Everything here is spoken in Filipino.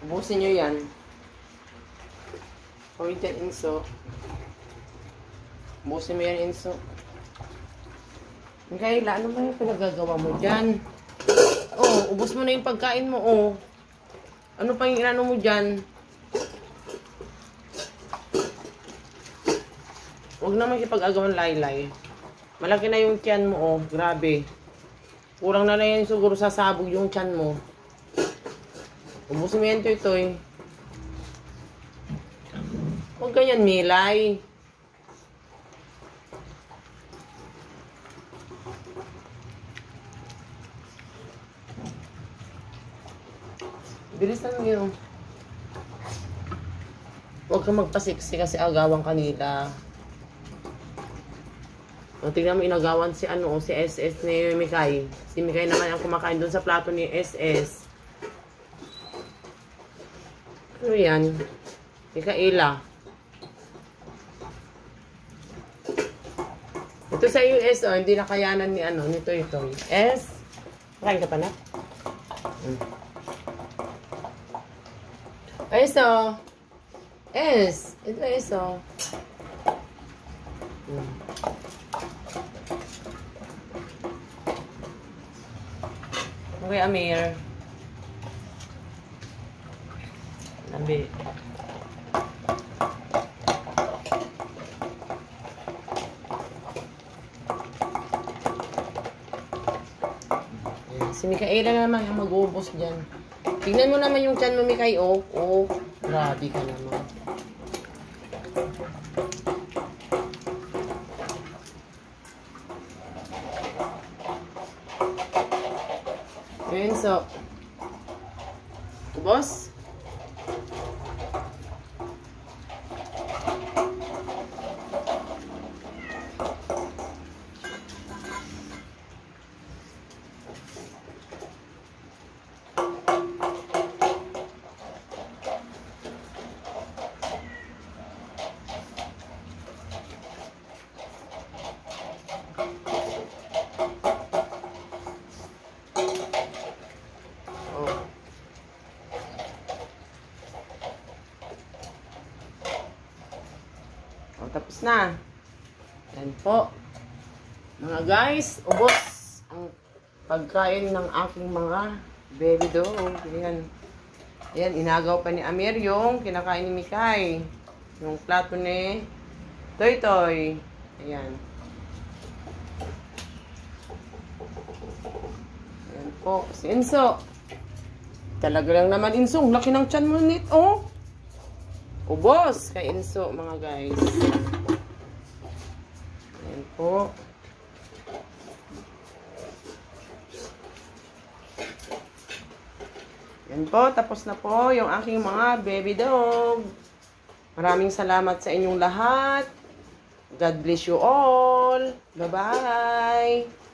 Ubusin nyo yan. Huwag dyan, Inso. Ubusin mo yan, Inso. Kayla, ano ba yung pinagagawa mo dyan? Oh, ubos mo na yung pagkain mo, oh. Ano pa yung inano mo dyan? Huwag naman kipag-agawan laylay. Malaki na yung tiyan mo, oh. Grabe. Kurang na yan siguro sasabog yung tiyan mo. Ubusin mo yan, Toy. Huwag ganyan, Milay. Bilisan mo yun. Huwag kang magpasiksi kasi agawan kanila. O, tingnan mo, inagawan si si SS ni Mikay. Si Mikay naman ang kumakain doon sa plato ni SS. Ano yan? Mikaela. Ito sa US, hindi nakayanan ni ni Toy. S. Makain ka pa na? S. Ito S. Okay, Amir. Lambi. Si Mikaela naman yung mag-uubos dyan. Tingnan mo naman yung tiyan mo, Mikay. Oh, grabe ka naman. Yun, so. Ubos? Tapos na. Yan po. Mga guys, ubos ang pagkain ng aking mga baby dog. Ayan. Ayan, inagaw pa ni Amir yung kinakain ni Mikay. Yung plato ni Toy. Ayan. Ayan po. Si Inso. Talaga lang naman, Inso. Laki ng tiyan mo nit, oh. Ubos kay Inso, mga guys. Ayan po. Ayan po, tapos na po yung aking mga baby dog. Maraming salamat sa inyong lahat. God bless you all. Bye-bye.